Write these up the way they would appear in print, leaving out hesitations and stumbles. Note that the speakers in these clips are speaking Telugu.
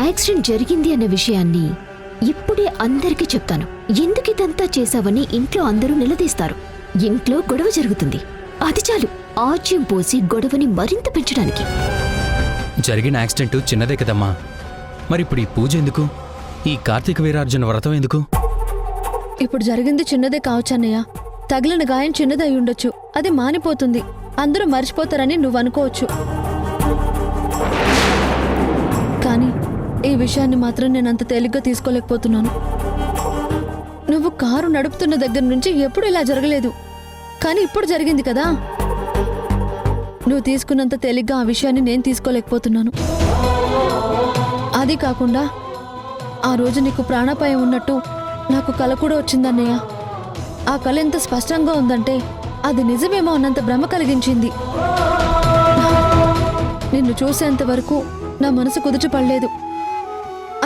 యాక్సిడెంట్ జరిగింది అన్న విషయాన్ని ఇప్పుడే అందరికీ చెప్తాను. ఎందుకు ఇదంతా చేశావని ఇంట్లో అందరూ నిలదీస్తారు. ఇంట్లో గొడవ జరుగుతుంది. అది చాలు ఆజ్యం పోసి గొడవని మరింత పెంచడానికి. జరిగిన యాక్సిడెంట్ చిన్నదే కదమ్మా, మరిప్పుడు ఈ పూజ ఎందుకు? ఈ కార్తీక వీరార్జున వ్రతం ఎందుకు? ఇప్పుడు జరిగింది చిన్నదే కావచ్చన్నయ్య. తగిలిన గాయం చిన్నదే అయి ఉండొచ్చు, అది మానిపోతుంది, అందరూ మర్చిపోతారని నువ్వు అనుకోవచ్చు. కానీ ఈ విషయాన్ని మాత్రం నేనంత తేలిగ్గా తీసుకోలేకపోతున్నాను. నువ్వు కారు నడుపుతున్న దగ్గర నుంచి ఎప్పుడు ఇలా జరగలేదు, కానీ ఇప్పుడు జరిగింది కదా. నువ్వు తీసుకున్నంత తేలిగ్గా ఆ విషయాన్ని నేను తీసుకోలేకపోతున్నాను. అది కాకుండా ఆ రోజు నీకు ప్రాణాపాయం ఉన్నట్టు నాకు కల కూడా వచ్చిందన్నయ్య. ఆ కల ఎంత స్పష్టంగా ఉందంటే అది నిజమేమో అన్నంత భ్రమ కలిగించింది. నిన్ను చూసేంత వరకు నా మనసు కుదుటపడలేదు.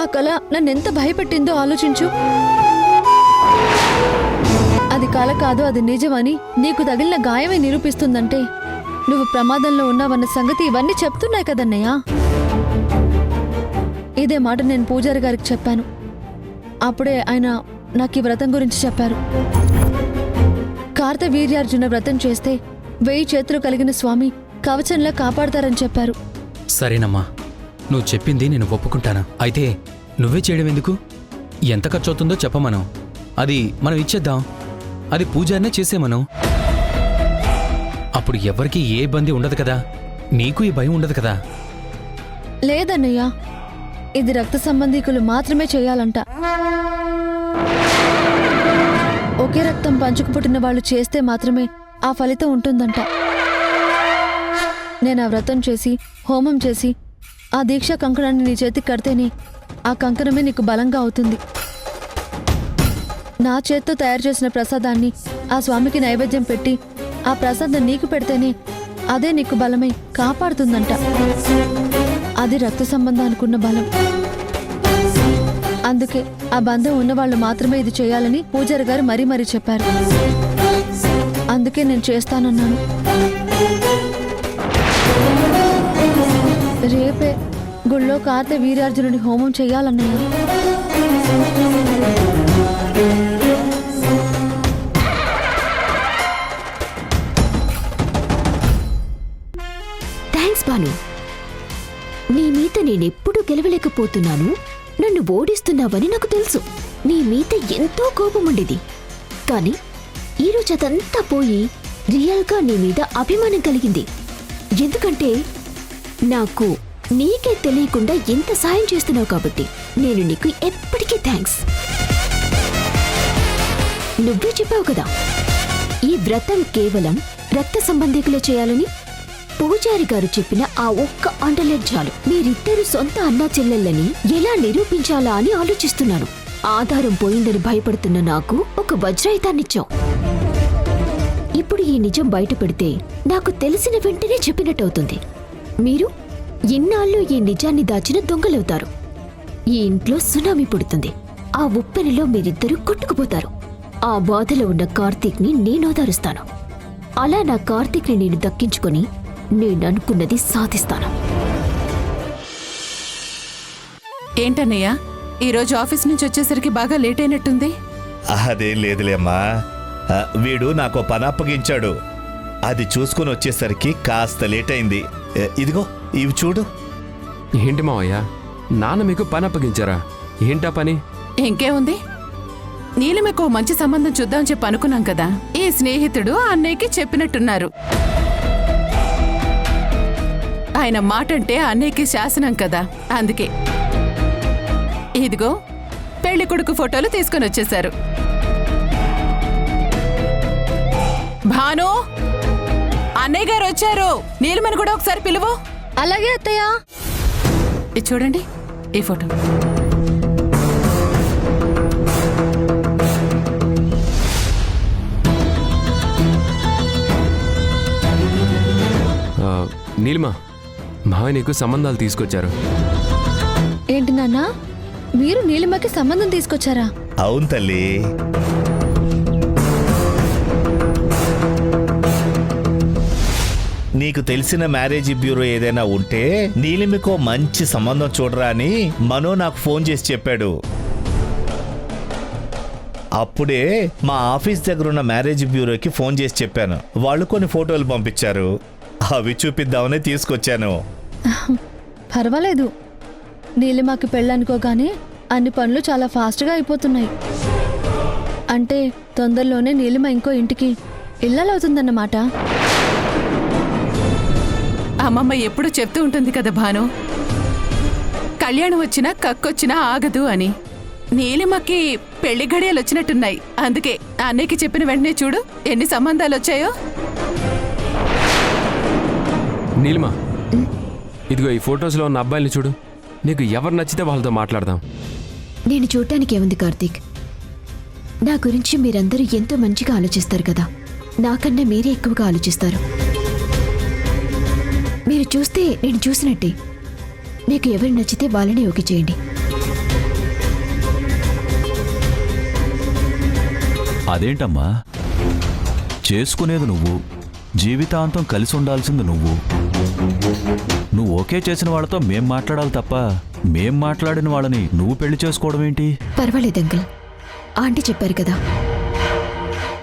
ఆ కల నన్నెంత భయపెట్టిందో ఆలోచించు. అది కల కాదు, అది నిజమని నీకు తగిలిన గాయమే నిరూపిస్తుందంటే నువ్వు ప్రమాదంలో ఉన్నావన్న సంగతి ఇవన్నీ చెప్తున్నాయి కదన్నయ్య. ఇదే మాట నేను పూజారి గారికి చెప్పాను. అప్పుడే ఆయన నాకు ఈ వ్రతం గురించి చెప్పారు. కార్తవీర్యార్జున వ్రతం చేస్తే 1000 చేతులు కలిగిన స్వామి కవచంలా కాపాడతారని చెప్పారు. సరేనమ్మా, నువ్వు చెప్పింది నేను ఒప్పుకుంటాను. అయితే నువ్వే చేయడం ఎందుకు? ఎంత ఖర్చు అవుతుందో చెప్పమను, అది మనం ఇచ్చేద్దాం. అది పూజారినే చేసేమను. అప్పుడు ఎవరికి ఏ ఇబ్బంది ఉండదు కదా, నీకు ఈ భయం ఉండదు కదా. లేదన్నయ్య, ఇది రక్త సంబంధీకులు మాత్రమే చేయాలంట. ఒకే రక్తం పంచుకు పుట్టిన వాళ్ళు చేస్తే మాత్రమే ఆ ఫలితం ఉంటుందంట. నేను ఆ వ్రతం చేసి హోమం చేసి ఆ దీక్షా కంకణాన్ని నీ చేతికి కడితేనే ఆ కంకణమే నీకు బలంగా అవుతుంది. నా చేత్తో తయారు చేసిన ప్రసాదాన్ని ఆ స్వామికి నైవేద్యం పెట్టి ఆ ప్రసాదం నీకు పెడితేనే అదే నీకు బలమై కాపాడుతుందంట. అది రక్త సంబంధానికి ఉన్న బలం. అందుకే ఆ బంధం ఉన్నవాళ్ళు మాత్రమే ఇది చేయాలని పూజారి గారు మరీ మరీ చెప్పారు. అందుకే నేను చేస్తానన్నాను. రేపే గుళ్ళో కార్తవీర్యార్జునుడి హోమం చెయ్యాలన్నయ్య. థ్యాంక్స్ బాను. నీ మీద నేనెప్పుడు గెలవలేకపోతున్నాను, నన్ను ఓడిస్తున్నావని నాకు తెలుసు. నీ మీద ఎంతో కోపం ఉండేది, కానీ ఈరోజు అదంతా పోయి రియల్గా నీ మీద అభిమానం కలిగింది. ఎందుకంటే నాకు నీకే తెలియకుండా ఎంత సాయం చేస్తున్నావు కాబట్టి నేను నీకు ఎప్పటికీ థ్యాంక్స్. నువ్వే చెప్పావు కదా ఈ వ్రతం కేవలం రక్త సంబంధికులే చేయాలని. పూజారి గారు చెప్పిన ఆ ఒక్క అండర్లైన్ చాలు. మీరిద్దరు సొంత అన్నా చెల్లెళ్ళని ఎలా నిరూపించాలా అని ఆలోచిస్తున్నాను. ఆధారం పోయిందని భయపడుతున్న నాకు ఒక వజ్రాయుధాన్నిచ్చావు. ఇప్పుడు ఈ నిజం బయట పెడితే నాకు తెలిసిన వెంటనే చెప్పినట్టవుతుంది. మీరు ఇన్నాళ్ళు ఈ నిజాన్ని దాచిన దొంగలవుతారు. ఈ ఇంట్లో సునామీ పుడుతుంది. ఆ ఉప్పెనలో మీరిద్దరూ కొట్టుకుపోతారు. ఆ బాధలో ఉన్న కార్తీక్ని నేనోదారుస్తాను. అలా నా కార్తీక్ని నేను దక్కించుకొని నేననుకున్నది సాధిస్తాను. ఏంటన్నయ్యా, ఈరోజు ఆఫీస్ నుంచి వచ్చేసరికి బాగా లేట్ అయినట్టుంది. అదేం లేదులేమ్మా, వీడు నాకు పని అప్పగించాడు. అది చూసుకుని వచ్చేసరికి కాస్త లేట్ అయింది. ఇదిగో ఇవి చూడు. ఏంటి మావయ్య, నాన్న మీకు పని అప్పగించారా? ఏంటా పని? ఇంకేముంది, నీలిమకు మంచి సంబంధం చూద్దామని చెప్పి అనుకున్నాం కదా. ఈ స్నేహితుడు అన్నయ్యకి చెప్పినట్టున్నారు. ఆయన మాటంటే అన్నయ్యకి శాసనం కదా, అందుకే. ఇదిగో పెళ్లి కొడుకు ఫోటోలు తీసుకొని వచ్చేశారు. భాను, అన్నయ్య గారు వచ్చారు. నీలిమని కూడా ఒకసారి పిలువు. అలాగే అత్తయ్య. ఇది చూడండి, ఈ ఫోటో. నీలిమా, మావయ్య నీకు సంబంధాలు తీసుకొచ్చారు. ఏంటి నాన్న, మీరు నీలిమకి సంబంధం తీసుకొచ్చారా? అవును తల్లి. నీకు తెలిసిన మ్యారేజ్ బ్యూరో ఏదైనా ఉంటే నీలిమికో మంచి సంబంధం చూడరా అని మనో నాకు ఫోన్ చేసి చెప్పాడు. అప్పుడే మా ఆఫీస్ దగ్గర ఉన్న మ్యారేజ్ బ్యూరోకి ఫోన్ చేసి చెప్పాను. వాళ్ళు కొన్ని ఫోటోలు పంపించారు, అవి చూపిద్దామని తీసుకొచ్చాను. పర్వాలేదు, నీలిమాకి పెళ్ళనుకోగానే అన్ని పనులు చాలా ఫాస్ట్గా అయిపోతున్నాయి. అంటే తొందరలోనే నీలిమ ఇంకో ఇంటికి ఇళ్ళలవుతుందన్నమాట. అమ్మమ్మ ఎప్పుడు చెప్తూ ఉంటుంది కదా భాను, కళ్యాణం వచ్చినా కక్కొచ్చినా ఆగదు అని. నీలిమకి పెళ్లి గడియలు వచ్చినట్టున్నాయి. అందుకే అన్నయ్యకి చెప్పిన వెంటనే చూడు ఎన్ని సంబంధాలు వచ్చాయో. నీలిమా, ఇదిగో ఈ ఫొటోస్లో ఉన్న అబ్బాయిల్ని చూడు. నీకు ఎవరు నచ్చితే వాళ్ళతో మాట్లాడదాం. నేను చూడటానికి ఏముంది కార్తీక్, నా గురించి మీరందరూ ఎంతో మంచిగా ఆలోచిస్తారు కదా, నాకన్నా మీరే ఎక్కువగా ఆలోచిస్తారు. మీరు చూస్తే నేను చూసినట్టే. మీకు ఎవరు నచ్చితే వాళ్ళని ఓకే చేయండి. అదేంటమ్మా, చేసుకునేది నువ్వు, జీవితాంతం కలిసి ఉండాల్సింది నువ్వు. నువ్వు ఓకే చేసిన వాళ్ళతో మేం మాట్లాడాలి తప్ప మేం మాట్లాడిన వాళ్ళని నువ్వు పెళ్లి చేసుకోవడం ఏంటి? పర్వాలేదు అంకుల్, ఆంటీ చెప్పారు కదా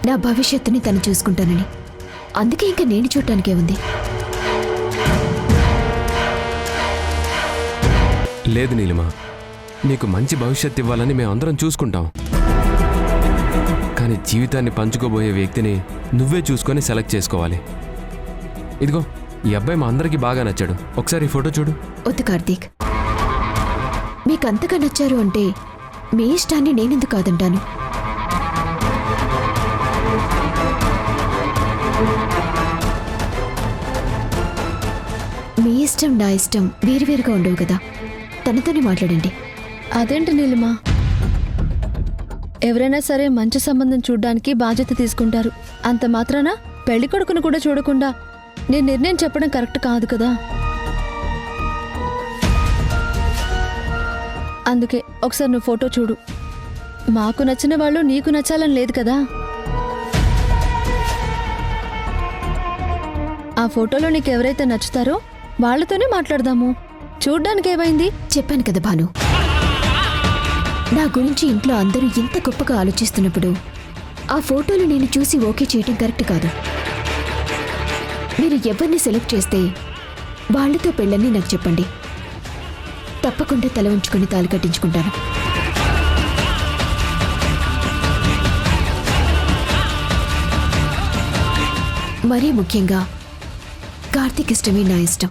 నా భవిష్యత్తుని తను చూసుకుంటానని. అందుకే ఇంకా నేను చూడటానికే ఉంది. లేదు నీలిమా, నీకు మంచి భవిష్యత్తు ఇవ్వాలని మేమందరం చూసుకుంటాం. కానీ జీవితాన్ని పంచుకోబోయే వ్యక్తిని నువ్వే చూసుకొని సెలెక్ట్ చేసుకోవాలి. ఇదిగో ఈ అబ్బాయి మా అందరికీ బాగా నచ్చాడు. ఒకసారి ఈ ఫోటో చూడు. వద్దు కార్తీక్, మీకు అంతగా నచ్చారు అంటే మీ ఇష్టాన్ని నేనెందుకు కాదంటాను. మీ ఇష్టం నా ఇష్టం వేరువేరుగా ఉండవు కదా, తనతోనే మాట్లాడండి. అదేంటి నీలిమా, ఎవరైనా సరే మంచి సంబంధం చూడ్డానికి బాధ్యత తీసుకుంటారు. అంత మాత్రాన పెళ్లి కొడుకును కూడా చూడకుండా నేను నిర్ణయం చెప్పడం కరెక్ట్ కాదు కదా. అందుకే ఒకసారి నువ్వు ఫోటో చూడు. మాకు నచ్చిన వాళ్ళు నీకు నచ్చాలని లేదు కదా. ఆ ఫోటోలో నీకు ఎవరైతే నచ్చుతారో వాళ్ళతోనే మాట్లాడదాము. చూడ్డానికి ఏమైంది? చెప్పాను కదా భాను, నా గురించి ఇంట్లో అందరూ ఇంత గొప్పగా ఆలోచిస్తున్నప్పుడు ఆ ఫోటోలు నేను చూసి ఓకే చేయటం కరెక్ట్ కాదు. మీరు ఎవరిని సెలెక్ట్ చేస్తే వాళ్ళతో పెళ్ళని నాకు చెప్పండి. తప్పకుండా తల ఉంచుకొని తాళి కట్టించుకుంటాను. మరీ ముఖ్యంగా కార్తీక్ ఇష్టమే నా ఇష్టం.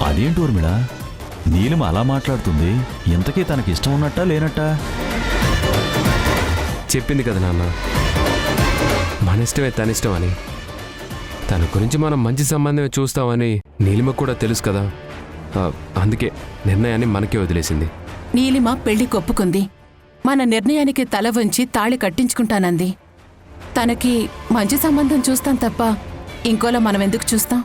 అదేంటి ఊర్మిళ, నీలిమ అలా మాట్లాడుతుంది? ఇంతకీ తనకి ఇష్టం ఉన్నట్టా లేనట్టా? చెప్పింది కదా నాన్న, మన ఇష్టమే తన ఇష్టం అని. తన గురించి మనం మంచి సంబంధమే చూస్తామని నీలిమ కూడా తెలుసు కదా. అందుకే నిర్ణయాన్ని మనకే వదిలేసింది. నీలిమ పెళ్లి కొప్పుకుంది. మన నిర్ణయానికి తల వంచి తాళి కట్టించుకుంటానంది. తనకి మంచి సంబంధం చూస్తాం తప్ప ఇంకోలా మనం ఎందుకు చూస్తాం?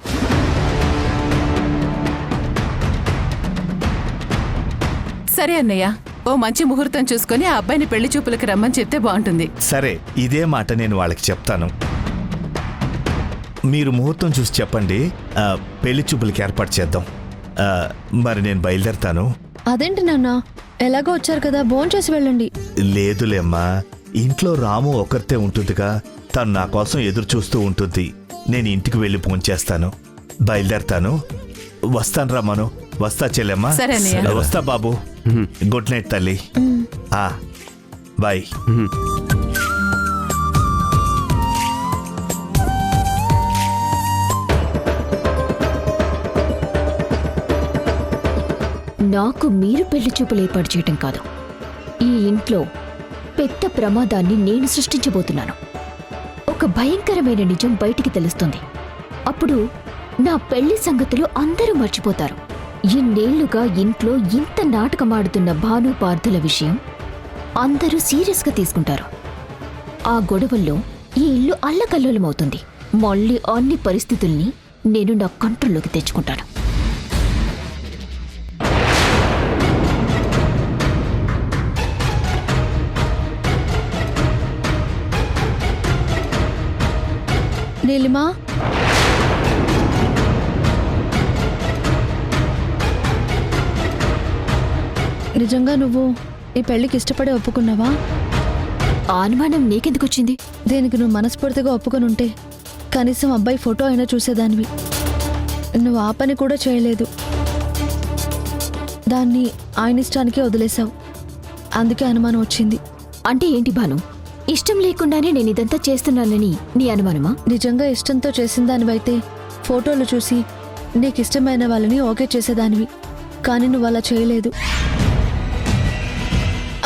సరే అన్నయ్య, ఓ మంచి ముహూర్తం చూసుకొని ఆ అబ్బాయిని పెళ్లి చూపులకి రమ్మని చెప్తే బాగుంటుంది. సరే, ఇదే మాట నేను వాళ్ళకి చెప్తాను. మీరు ముహూర్తం చూసి చెప్పండి, పెళ్లి చూపులకి ఏర్పాటు చేద్దాం. మరి నేను బయలుదేరతాను. అదేంటి నాన్న, ఎలాగో వచ్చారు కదా, భోంచేసి వెళ్ళండి. లేదులేమ్మా, ఇంట్లో రాము ఒకరితే ఉంటుందిగా, తను నా కోసం ఎదురు చూస్తూ ఉంటుంది. నేను ఇంటికి వెళ్ళి భోంచేస్తాను. బయలుదేరతాను. వస్తాను రా మను. వస్తా చెల్లెమ్మా. సరే అన్నయ్య. వస్తా బాబు. గుడ్ నైట్ తల్లి. బాయ్. నాకు మీరు పెళ్లి చూపులు ఏర్పాటు చేయటం కాదు, ఈ ఇంట్లో పెద్ద ప్రమాదాన్ని నేను సృష్టించబోతున్నాను. ఒక భయంకరమైన నిజం బయటికి తెలుస్తుంది. అప్పుడు నా పెళ్లి సంగతులు అందరూ మర్చిపోతారు. ఇన్నేళ్లుగా ఇంట్లో ఇంత నాటకమాడుతున్న భాను పార్థుల విషయం అందరూ సీరియస్గా తీసుకుంటారు. ఆ గొడవల్లో ఈ ఇల్లు అల్లకల్లోలమవుతుంది. మళ్ళీ అన్ని పరిస్థితుల్ని నేను నా కంట్రోల్లోకి తెచ్చుకుంటాను. నీలిమా, నిజంగా నువ్వు ఈ పెళ్లికి ఇష్టపడి ఒప్పుకున్నావా? ఆ అనుమానం నీకెందుకొచ్చింది? దీనికి నువ్వు మనస్ఫూర్తిగా ఒప్పుకొనుంటే కనీసం అబ్బాయి ఫోటో అయినా చూసేదానివి. నువ్వు ఆ పని కూడా చేయలేదు. దాన్ని ఆయన ఇష్టానికే వదిలేశావు. అందుకే అనుమానం వచ్చింది. అంటే ఏంటి భాను? ఇష్టం లేకుండానే నేను ఇదంతా చేస్తున్నానని నీ అనుమానమా? నిజంగా ఇష్టంతో చేసిన దానివైతే ఫోటోలు చూసి నీకు ఇష్టమైన వాళ్ళని ఓకే చేసేదానివి. కానీ నువ్వు అలా చేయలేదు.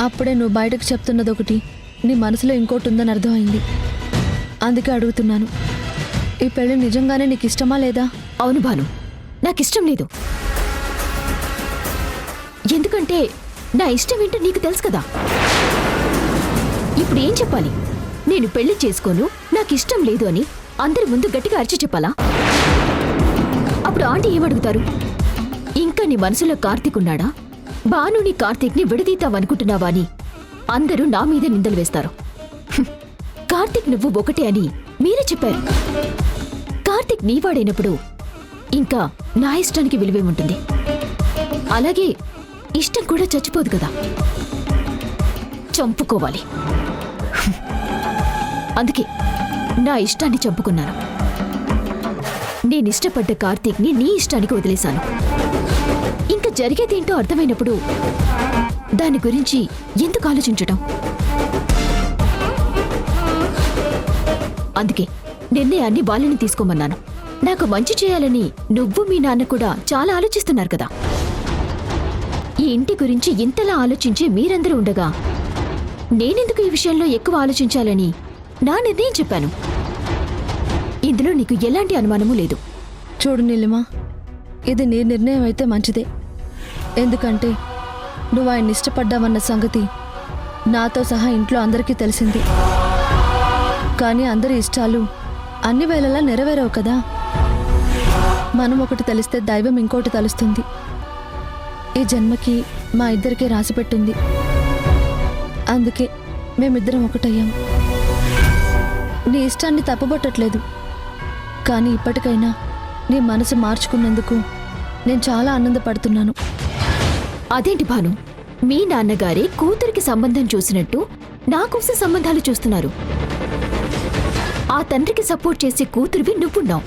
అప్పుడే నువ్వు బయటకు చెప్తున్నది ఒకటి, నీ మనసులో ఇంకోటి ఉందని అర్థమైంది. అందుకే అడుగుతున్నాను, ఈ పెళ్లి నిజంగానే నీకు ఇష్టమా లేదా? అవును భాను, నాకిష్టం లేదు. ఎందుకంటే నా ఇష్టం ఏంటో నీకు తెలుసు కదా. ఇప్పుడు ఏం చెప్పాలి? నేను పెళ్లి చేసుకోను, నాకిష్టం లేదు అని అందరి ముందు గట్టిగా అరిచి చెప్పాలా? అప్పుడు ఆంటీ ఏమడుగుతారు? ఇంకా నీ మనసులో కార్తీక్ ఉన్నాడా? భానుని కార్తీక్ని విడదీద్దామనుకుంటున్నావా అని అందరూ నా మీదే నిందలు వేస్తారు. కార్తీక్ నువ్వు ఒకటే అని మీరే చెప్పారు. కార్తీక్ నీవాడైనప్పుడు ఇంకా నా ఇష్టానికి విలువేముంటుంది? అలాగే ఇష్టం కూడా చచ్చిపోదు కదా, చంపుకోవాలి. అందుకే నా ఇష్టాన్ని చంపుకున్నాను. నేనిష్టపడ్డ కార్తీక్ని నీ ఇష్టానికి వదిలేశాను. ఇంకా జరిగేదేంటో అర్థమైనప్పుడు దాని గురించి ఎందుకు ఆలోచించటం? అందుకే నిర్ణయాన్ని వాళ్ళని తీసుకోమన్నాను. నాకు మంచి చేయాలని నువ్వు మీ నాన్న కూడా చాలా ఆలోచిస్తున్నారు కదా. ఈ ఇంటి గురించి ఇంతలా ఆలోచించి మీరందరూ ఉండగా నేనెందుకు ఈ విషయంలో ఎక్కువ ఆలోచించాలని నా నిర్ణయం చెప్పాను. ఇందులో నీకు ఎలాంటి అనుమానమూ లేదు. చూడు నీలిమా, ఇది నీ నిర్ణయం అయితే మంచిదే. ఎందుకంటే నువ్వు ఆయన ఇష్టపడ్డావన్న సంగతి నాతో సహా ఇంట్లో అందరికీ తెలిసింది. కానీ అందరి ఇష్టాలు అన్ని వేళలా నెరవేరవు కదా. మనం ఒకటి తెలిస్తే దైవం ఇంకోటి తలుస్తుంది. ఈ జన్మకి మా ఇద్దరికీ రాసిపెట్టింది. అందుకే మేమిద్దరం ఒకటయ్యాం. నీ ఇష్టాన్ని తప్పుబట్టట్లేదు, కానీ ఇప్పటికైనా నీ మనసు మార్చుకున్నందుకు నేను చాలా ఆనందపడుతున్నాను. అదేంటి భాను, మీ నాన్నగారే కూతురికి సంబంధం చూసినట్టు నా కోసం సంబంధాలు చూస్తున్నారు. ఆ తండ్రికి సపోర్ట్ చేసే కూతురివి నువ్వున్నావు.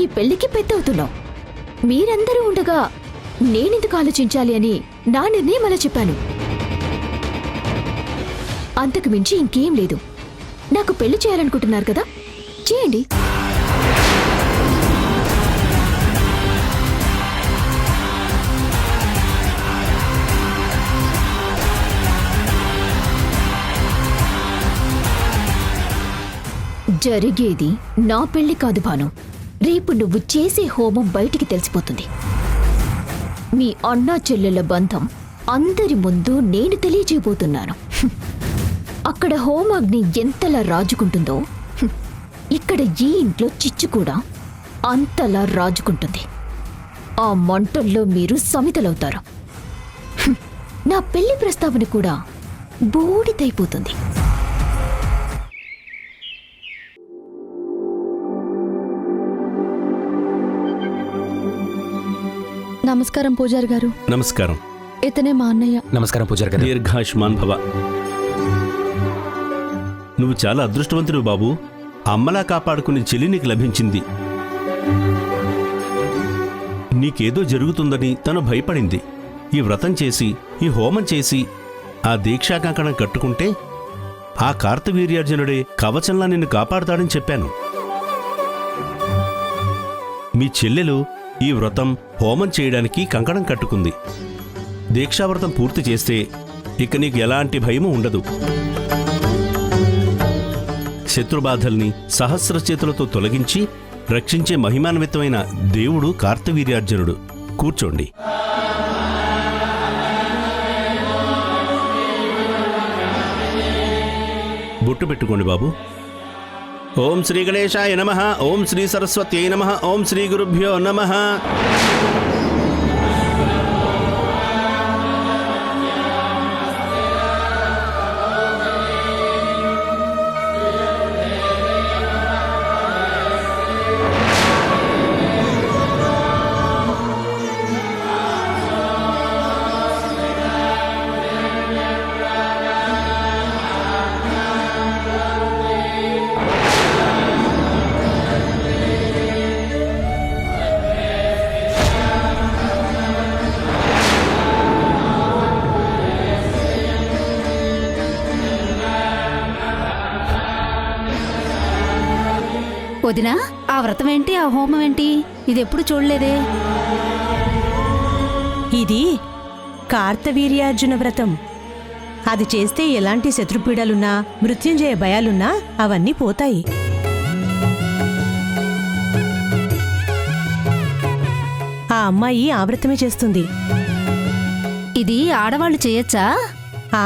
ఈ పెళ్లికి పెద్దవుతున్నావు. మీరందరూ ఉండగా నేనెందుకు ఆలోచించాలి అని నా నిర్ణయం అలా చెప్పాను. అంతకు మించి ఇంకేం లేదు. నాకు పెళ్లి చేయాలనుకుంటున్నారు కదా, చేయండి. జరిగేది నా పెళ్లి కాదు భాను. రేపు నువ్వు చేసే హోమం బయటికి తెలిసిపోతుంది. మీ అన్నా చెల్లెల బంధం అందరి ముందు నేను తెలియజేయబోతున్నాను. అక్కడ హోమాగ్ని ఎంతలా రాజుకుంటుందో ఇక్కడ ఈ ఇంట్లో చిచ్చు కూడా అంతలా రాజుకుంటుంది. ఆ మంటల్లో మీరు సమితలవుతారు. నా పెళ్లి ప్రస్తావన కూడా బూడిదైపోతుంది. నమస్కారం పూజారి గారు. నమస్కారం. ఇతనే మా అన్నయ్య. నమస్కారం పూజారి గారు. దీర్ఘాయుష్మాన్ భవ. నువ్వు చాలా అదృష్టవంతుడు బాబు. అమ్మలా కాపాడుకునే చెల్లి నీకు లభించింది. నీకేదో జరుగుతుందని తను భయపడింది. ఈ వ్రతం చేసి, ఈ హోమం చేసి, ఆ దీక్షాకంకణం కట్టుకుంటే ఆ కార్తవీర్యార్జునుడే కవచంలా నిన్ను కాపాడుతాడని చెప్పాను. మీ చెల్లెలు ఈ వ్రతం హోమం చేయడానికి కంకణం కట్టుకుంది. దీక్షావ్రతం పూర్తి చేస్తే ఇక నీకు ఎలాంటి భయమూ ఉండదు. శత్రుబాధల్ని సహస్ర చేతులతో తొలగించి రక్షించే మహిమాన్వితమైన దేవుడు కార్తవీర్యార్జునుడు. కూర్చోండి. బొట్టు పెట్టుకోండి బాబు. ఓం శ్రీ గణేశాయ నమః. ఓం శ్రీ సరస్వత్యై నమః. ఓం శ్రీ గురుభ్యో నమః. వదినా, ఆ వ్రతం ఏంటి, ఆ హోమం ఏంటి? ఇది ఎప్పుడు చూడలేదే. ఇది కార్తవీర్యార్జున వ్రతం. అది చేస్తే ఎలాంటి శత్రుపీడలున్నా, మృత్యుంజయ భయాలున్నా అవన్నీ పోతాయి. ఆ అమ్మాయి ఆ వ్రతమే చేస్తుంది. ఇది ఆడవాళ్ళు చేయొచ్చా? ఆ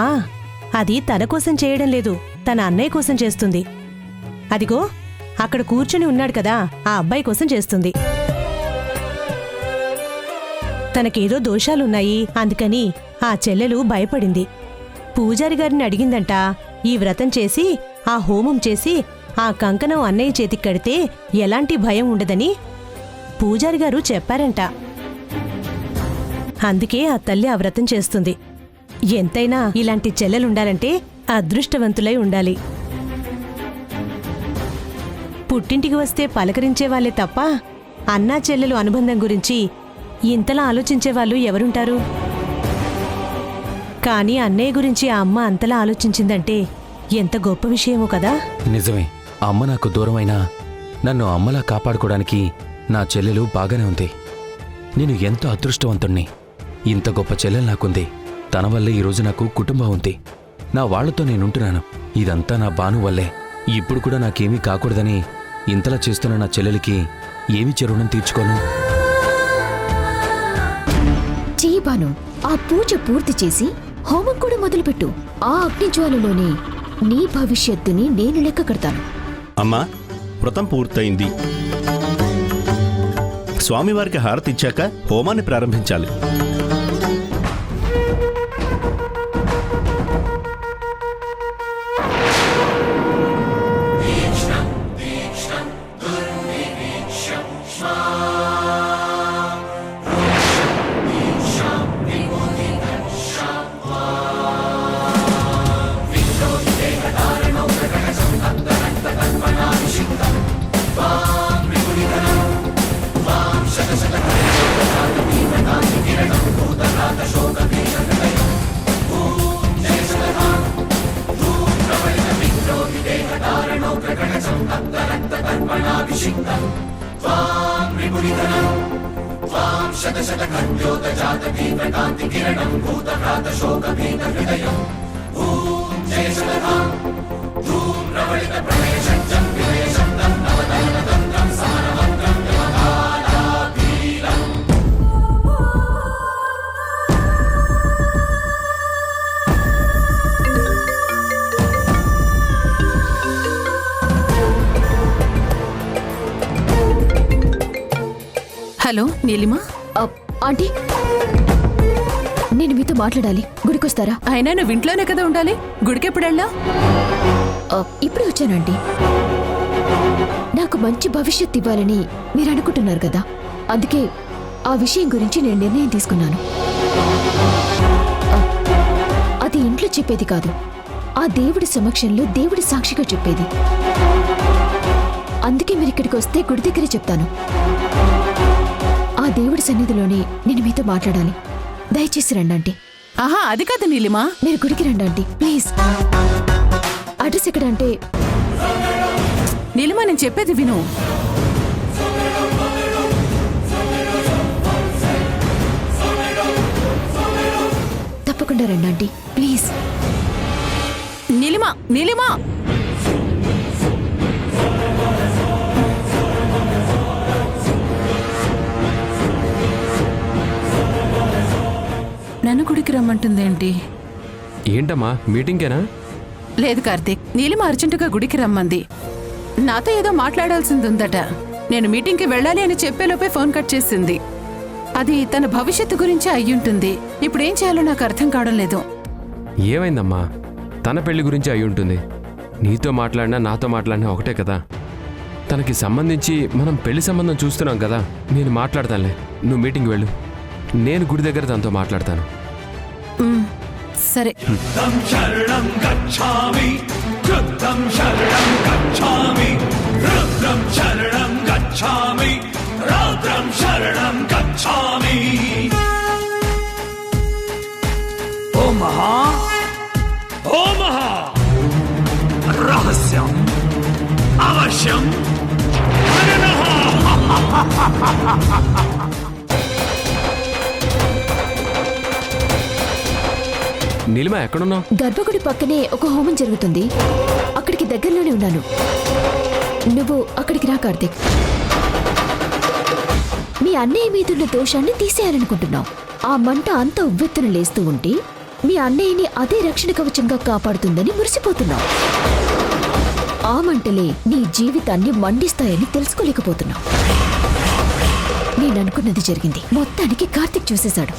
అది తన కోసం చేయడం లేదు, తన అన్నయ్య కోసం చేస్తుంది. అదిగో అక్కడ కూర్చుని ఉన్నాడు కదా, ఆ అబ్బాయి కోసం చేస్తుంది. తనకేదో దోషాలున్నాయి, అందుకని ఆ చెల్లెలు భయపడింది. పూజారి గారిని అడిగిందంట, ఈ వ్రతం చేసి ఆ హోమం చేసి ఆ కంకణం అన్నయ్య చేతికి కడితే ఎలాంటి భయం ఉండదని పూజారి గారు చెప్పారంట. అందుకే ఆ తల్లి ఆ వ్రతం చేస్తుంది. ఎంతైనా ఇలాంటి చెల్లెలుండాలంటే అదృష్టవంతులై ఉండాలి. పుట్టింటికి వస్తే పలకరించేవాళ్లే తప్ప అన్నా చెల్లెలు అనుబంధం గురించి ఇంతలా ఆలోచించేవాళ్ళు ఎవరుంటారు? కానీ అన్నయ్య గురించి ఆ అమ్మ అంతలా ఆలోచించిందంటే ఎంత గొప్ప విషయమో కదా. నిజమే, ఆ అమ్మ నాకు దూరమైనా నన్ను అమ్మలా కాపాడుకోవడానికి నా చెల్లెలు బాగానే ఉంది. నేను ఎంతో అదృష్టవంతుణ్ణి. ఇంత గొప్ప చెల్లెలు నాకుంది. తన వల్లే ఈరోజు నాకు కుటుంబం ఉంది. నా వాళ్లతో నేనుంటున్నాను. ఇదంతా నా బాను వల్లే. ఇప్పుడు కూడా నాకేమీ కాకూడదని ఇంతలా చేస్తున్న నా చెల్లెలికి ఏమి చెరువునం తీర్చుకోను? చెయ్యి బాను, ఆ పూజ పూర్తి చేసి హోమం కూడా మొదలుపెట్టు. ఆ అగ్నిజ్వాలలోనే నీ భవిష్యత్తుని నేను లెక్క కడతాను. అమ్మా, వ్రతం పూర్తయింది. స్వామివారికి హారతి ఇచ్చాక హోమాన్ని ప్రారంభించాలి. హలో నీలిమా. ఆంటీ, నేను మీతో మాట్లాడాలి. గుడికొస్తారా? అయినా నువ్వు ఇంట్లోనే కదా ఉండాలి. గుడికెప్పుడెళ్ళా? ఇప్పుడే వచ్చానండి. నాకు మంచి భవిష్యత్తు ఇవ్వాలని మీరు అనుకుంటున్నారు కదా, అందుకే ఆ విషయం గురించి నేను నిర్ణయం తీసుకున్నాను. అది ఇంట్లో చెప్పేది కాదు, ఆ దేవుడి సమక్షంలో దేవుడి సాక్షిగా చెప్పేది. అందుకే మీరు ఇక్కడికి వస్తే గుడి దగ్గరే చెప్తాను. ఆ దేవుడి సన్నిధిలోనే నేను మీతో మాట్లాడాలి. దయచేసి రండి ఆంటీ. ఆహా, అది కాదు నీలిమా. మీరు గుడికి రండి ఆంటీ, ప్లీజ్. అడ్రస్ ఎక్కడ అంటే? నీలిమా, నేను చెప్పేది విను. తప్పకుండా రండి ఆంటీ, ప్లీజ్. నీలిమా, నీలిమా. నన్ను గుడికి రమ్మంటుందేంటి? ఏంటమ్మా, మీటింగ్కేనా? లేదు కార్తీక్, నీలిమ అర్జెంటుగా గుడికి రమ్మంది. నాతో ఏదో మాట్లాడాల్సింది ఉందట. నేను మీటింగ్కి వెళ్ళాలి అని చెప్పేలోపే ఫోన్ కట్ చేసింది. అది తన భవిష్యత్తు గురించి అయ్యుంటుంది. ఇప్పుడేం చేయాలో నాకు అర్థం కావడం లేదు. ఏమైందమ్మా? తన పెళ్లి గురించి అయి ఉంటుంది. నీతో మాట్లాడినా నాతో మాట్లాడినా ఒకటే కదా. తనకి సంబంధించి మనం పెళ్లి సంబంధం చూస్తున్నాం కదా. నేను మాట్లాడతానులే, నువ్వు మీటింగ్కి వెళ్ళు. నేను గుడి దగ్గర తనతో మాట్లాడతాను. సరే. రహస్యం అవశ్యం నీలిమ ఎక్కడున్నావు? గర్భగుడి పక్కనే ఒక హోమం జరుగుతుంది, అక్కడికి దగ్గరలోనే ఉన్నాను. నువ్వు అక్కడికి రా కార్తీక్. మీ అన్నయ్య మీదున్న దోషాన్ని తీసేయాలనుకుంటున్నావు. ఆ మంట అంత ఉవ్వెత్తున లేస్తూ ఉంటే మీ అన్నయ్యని అదే రక్షణ కవచంగా కాపాడుతుందని మురిసిపోతున్నావు. ఆ మంటలే నీ జీవితాన్ని మండిస్తాయని తెలుసుకోలేకపోతున్నావు. నేననుకున్నది జరిగింది. మొత్తానికి కార్తీక్ చూసేశాడు.